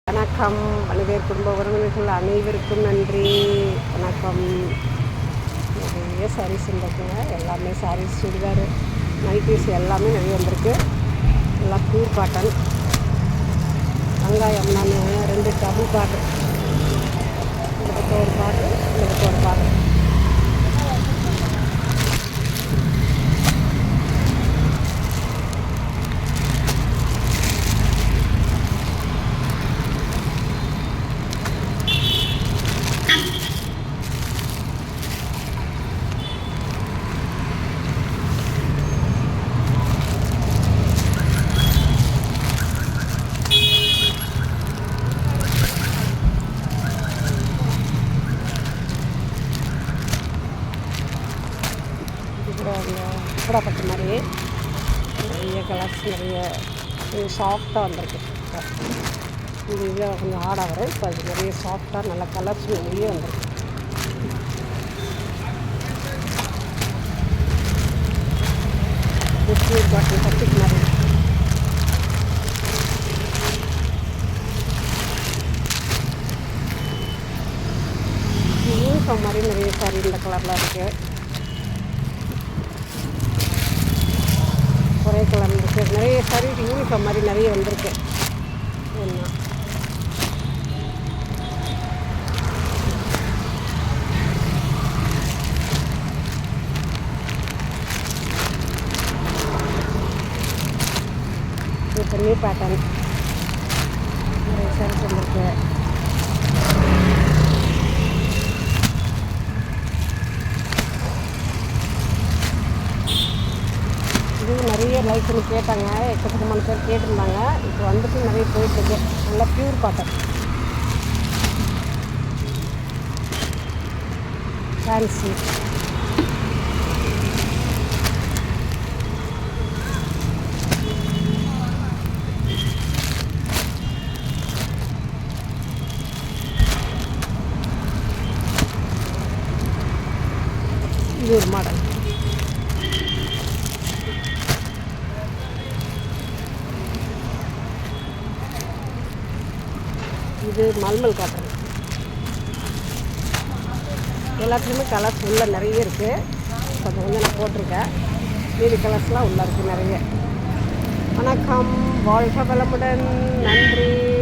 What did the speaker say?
வணக்கம். பல்வேறு குடும்ப உறவினர்கள் அனைவருக்கும் நன்றி. வணக்கம். நிறைய சாரீஸ் இருக்குங்க. எல்லாமே சாரீஸ், சுடிதார், நைட்டிஸ் எல்லாமே நிறைய வந்திருக்கு. எல்லாம் பியூர் காட்டன். வெங்காயம் நான் 2 டபுள் பார்டர், இந்த பக்கம் ஒரு பார்டர், இந்த பக்கம் ஒரு பார்டர். பட்டு மாதிரி நிறைய கலர்ஸ், நிறைய சாஃப்டாக வந்திருக்கு. இது கொஞ்சம் ஹார்டாக வரும். இப்போ அது நிறைய சாஃப்டாக நல்ல கலர்ஸ் நிறைய வந்திருக்கு. பாட்டில் பட்டுக்கு மாதிரி யூனிஃபார்ம் மாதிரி நிறைய சாரி இந்த கலரில் இருக்குது. ஒரே கலர் இருக்குது. நிறைய சாரி யூனிஃபார்ம் மாதிரி நிறைய வந்திருக்கு. இப்போ நியூ பேட்டர்ன் நிறைய சாரீஸ் வந்திருக்கு. இது நிறைய லைக் பண்ணி கேட்டாங்க. எக்கச்சக்கமான பேர் கேட்டிருந்தாங்க. இப்போ வந்துட்டு நிறைய போயிட்டுருக்கு. நல்லா பியூர் காட்டன் ஃபேன்சி. இது ஒரு மாடல். இது மல்மல் காட்டன். எல்லாத்துலேயுமே கலர்ஸ் உள்ள நிறைய இருக்குது. கொஞ்சம் கொஞ்சம் நான் போட்டிருக்கேன். மீதி கலர்ஸ்லாம் உள்ளே இருக்குது நிறைய. வணக்கம். வாழ்க வளமுடன். நன்றி.